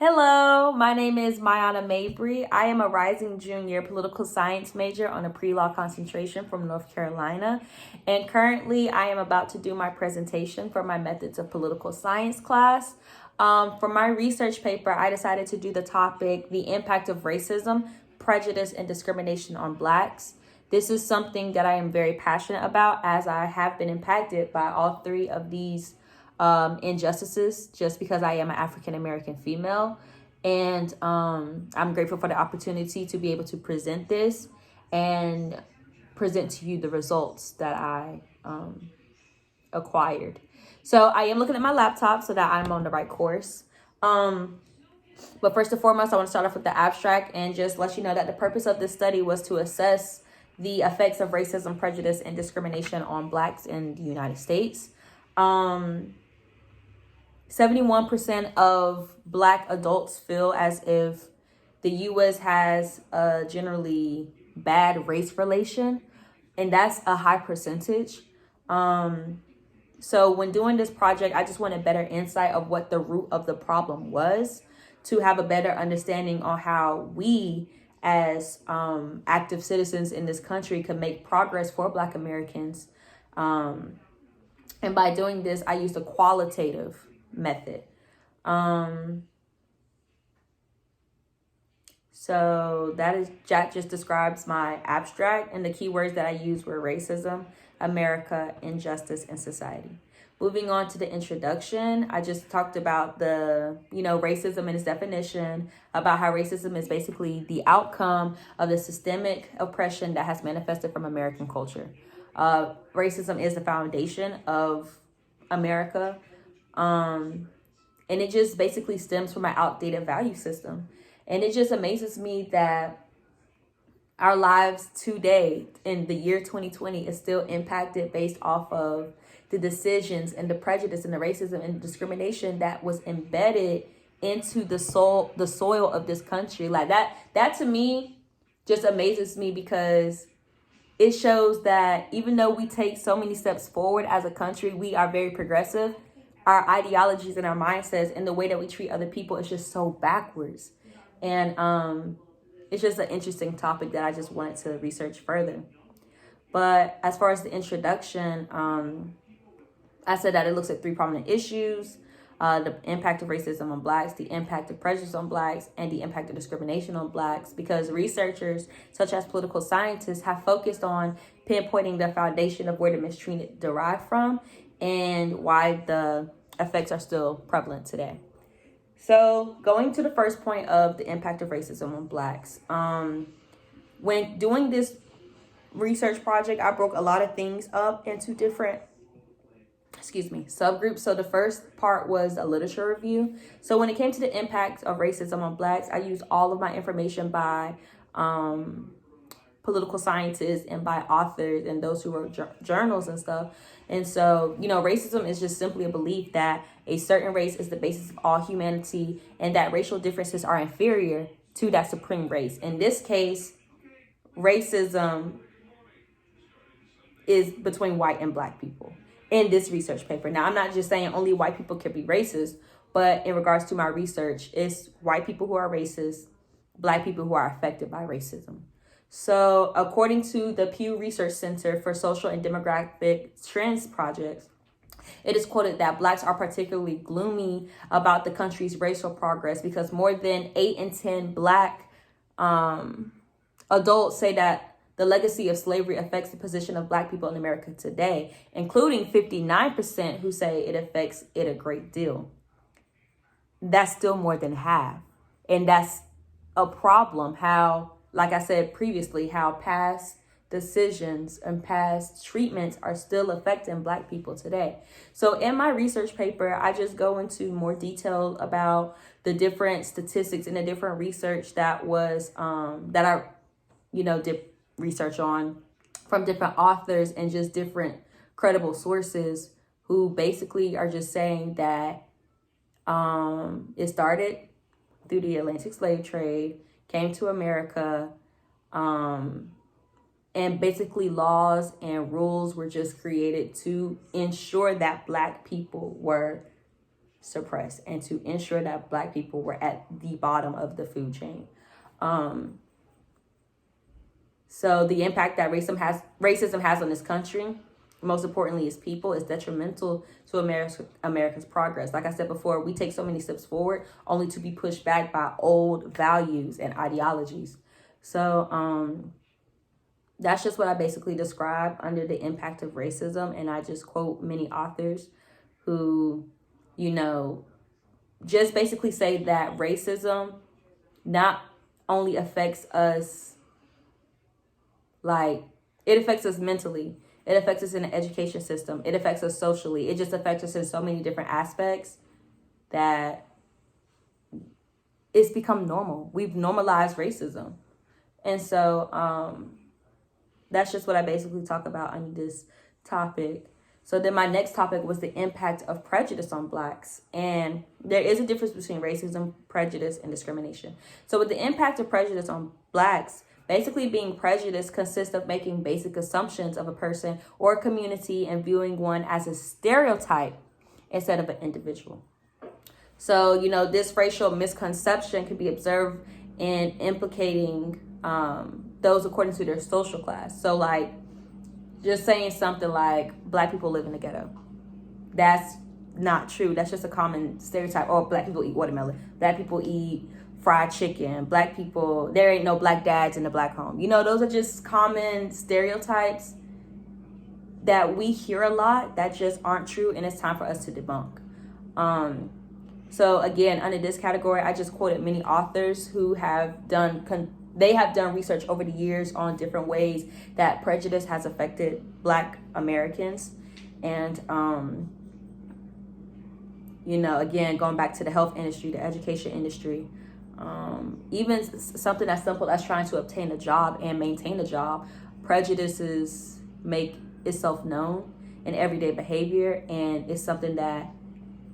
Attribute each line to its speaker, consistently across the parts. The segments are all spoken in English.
Speaker 1: Hello, my name is Mayana Mabry. I am a rising junior political science major on a pre-law concentration from North Carolina. And currently I am about to do my presentation for my methods of political science class. For my research paper, I decided to do the topic, the impact of racism, prejudice, and discrimination on Blacks. This is something that I am very passionate about as I have been impacted by all three of these injustices just because I am an African American female. And I'm grateful for the opportunity to be able to present this and present to you the results that I acquired. So I am looking at my laptop so that I'm on the right course. But first and foremost, I want to start off with the abstract and just let you know that the purpose of this study was to assess the effects of racism, prejudice, and discrimination on Blacks in the United States. 71% of Black adults feel as if the U.S. has a generally bad race relation, and that's a high percentage. So when doing this project, I just wanted better insight of what the root of the problem was to have a better understanding on how we as active citizens in this country could make progress for Black Americans. And by doing this, I used a qualitative method. So that just describes my abstract, and the keywords that I used were racism, America, injustice, and society. Moving on to the introduction, I just talked about racism and its definition, about how racism is basically the outcome of the systemic oppression that has manifested from American culture. Racism is the foundation of America. And it just basically stems from an outdated value system. And it just amazes me that our lives today in the year 2020 is still impacted based off of the decisions and the prejudice and the racism and discrimination that was embedded into the soil of this country. Like that to me just amazes me, because it shows that even though we take so many steps forward as a country, we are very progressive. Our ideologies and our mindsets and the way that we treat other people is just so backwards. And it's just an interesting topic that I just wanted to research further. But as far as the introduction, I said that it looks at three prominent issues: the impact of racism on Blacks, the impact of prejudice on Blacks, and the impact of discrimination on Blacks, because researchers such as political scientists have focused on pinpointing the foundation of where the mistreatment derived from and why the effects are still prevalent today. So going to the first point of the impact of racism on Blacks. When doing this research project, I broke a lot of things up into different subgroups. So the first part was a literature review. So when it came to the impact of racism on Blacks, I used all of my information by political scientists and by authors and those who wrote journals and stuff. And so, racism is just simply a belief that a certain race is the basis of all humanity and that racial differences are inferior to that supreme race. In this case, racism is between white and Black people in this research paper. Now, I'm not just saying only white people can be racist, but in regards to my research, it's white people who are racist, Black people who are affected by racism. So according to the Pew Research Center for Social and Demographic Trends Projects, it is quoted that Blacks are particularly gloomy about the country's racial progress because more than 8 in 10 Black adults say that the legacy of slavery affects the position of Black people in America today, including 59% who say it affects it a great deal. That's still more than half. And that's a problem. How, like I said previously, how past decisions and past treatments are still affecting Black people today. So in my research paper, I just go into more detail about the different statistics and the different research that was that I did research on from different authors and just different credible sources who basically are just saying that it started through the Atlantic slave trade, came to America, and basically laws and rules were just created to ensure that Black people were suppressed and to ensure that Black people were at the bottom of the food chain. So the impact that racism has on this country, most importantly its people, is detrimental to America's progress. Like I said before, we take so many steps forward only to be pushed back by old values and ideologies. So that's just what I basically describe under the impact of racism. And I just quote many authors who, just basically say that racism not only affects us, it affects us mentally. It affects us in the education system. It affects us socially. It just affects us in so many different aspects that it's become normal. We've normalized racism. And so that's just what I basically talk about on this topic. So then my next topic was the impact of prejudice on Blacks. And there is a difference between racism, prejudice, and discrimination. So with the impact of prejudice on Blacks, basically being prejudiced consists of making basic assumptions of a person or a community and viewing one as a stereotype instead of an individual. So, this racial misconception can be observed in implicating those according to their social class. So, just saying something like Black people live in the ghetto. That's not true. That's just a common stereotype. Or Black people eat watermelon. Black people eat fried chicken. Black people, there ain't no Black dads in the Black home. Those are just common stereotypes that we hear a lot that just aren't true, and it's time for us to debunk. So again, under this category, I just quoted many authors who have done research over the years on different ways that prejudice has affected Black Americans. And, again, going back to the health industry, the education industry, even something as simple as trying to obtain a job and maintain a job, prejudices make itself known in everyday behavior, and it's something that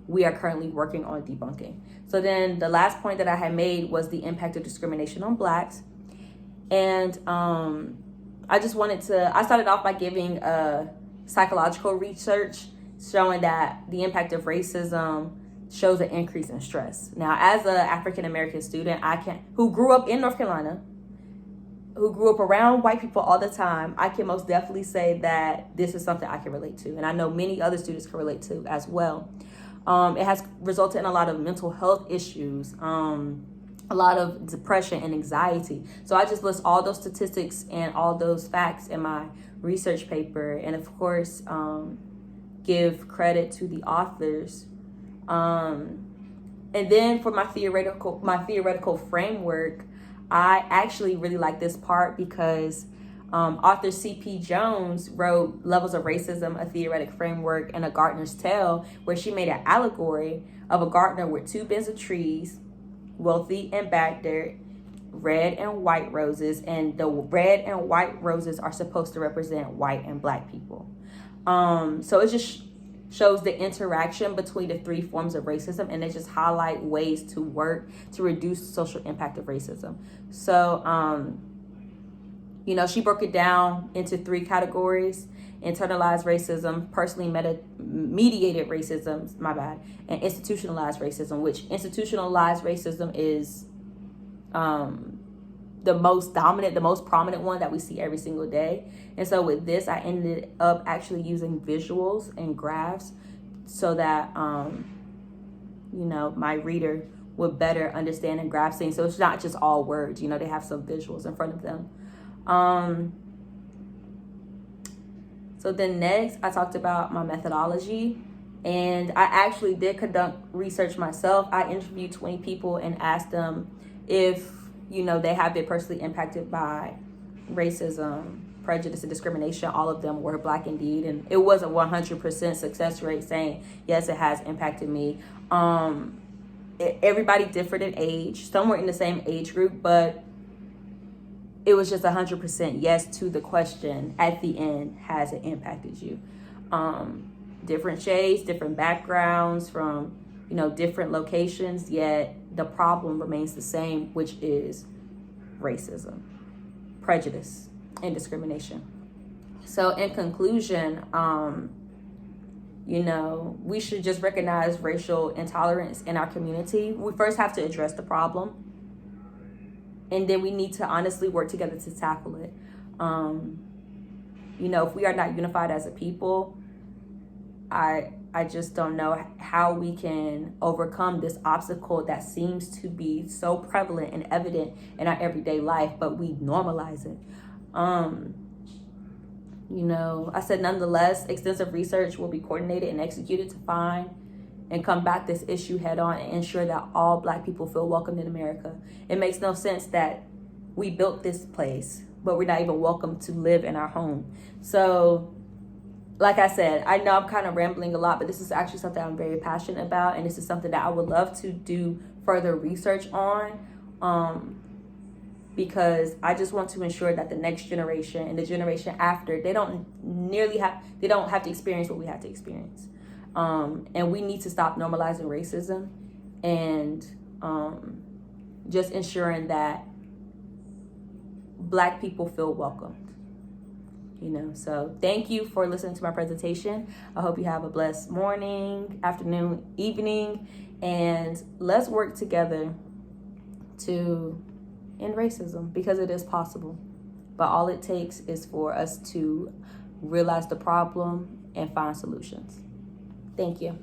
Speaker 1: we are currently working on debunking. So then the last point that I had made was the impact of discrimination on Blacks. And I started off by giving psychological research showing that the impact of racism shows an increase in stress. Now, as an African-American student, who grew up in North Carolina, who grew up around white people all the time, I can most definitely say that this is something I can relate to. And I know many other students can relate to as well. It has resulted in a lot of mental health issues, a lot of depression and anxiety. So I just list all those statistics and all those facts in my research paper. And of course, give credit to the authors. And then for my theoretical framework, I actually really like this part because author C.P. Jones wrote Levels of Racism, a Theoretic Framework, and A Gardener's Tale, where she made an allegory of a gardener with two bins of trees, wealthy and bad dirt, red and white roses, and the red and white roses are supposed to represent white and Black people. So it just shows the interaction between the three forms of racism, and they just highlight ways to work to reduce the social impact of racism. So, she broke it down into three categories: internalized racism, personally mediated racism, and institutionalized racism, which institutionalized racism is the most dominant, the most prominent one that we see every single day. And so with this, I ended up actually using visuals and graphs so that, my reader would better understand and grasp things. So it's not just all words, they have some visuals in front of them. So then next, I talked about my methodology, and I actually did conduct research myself. I interviewed 20 people and asked them if, they have been personally impacted by racism, prejudice, and discrimination. All of them were Black indeed, and it was a 100% success rate saying, yes, it has impacted me. Everybody differed in age. Some were in the same age group, but it was just 100% yes to the question at the end, has it impacted you? Different shades, different backgrounds from, different locations, yet the problem remains the same, which is racism, prejudice, and discrimination. So in conclusion, You know, we should just recognize racial intolerance in our community. We first have to address the problem, and then we need to honestly work together to tackle it. You know, if we are not unified as a people, I just don't know how we can overcome this obstacle that seems to be so prevalent and evident in our everyday life, but we normalize it. You know, I said, nonetheless, extensive research will be coordinated and executed to find and combat this issue head on and ensure that all Black people feel welcomed in America. It makes no sense that we built this place, but we're not even welcome to live in our home. So, like I said, I know I'm kind of rambling a lot, but this is actually something I'm very passionate about, and this is something that I would love to do further research on. Because I just want to ensure that the next generation and the generation after, they don't have to experience what we had to experience. And we need to stop normalizing racism and just ensuring that Black people feel welcomed. You know, so thank you for listening to my presentation. I hope you have a blessed morning, afternoon, evening, and let's work together to end racism, because it is possible. But all it takes is for us to realize the problem and find solutions. Thank you.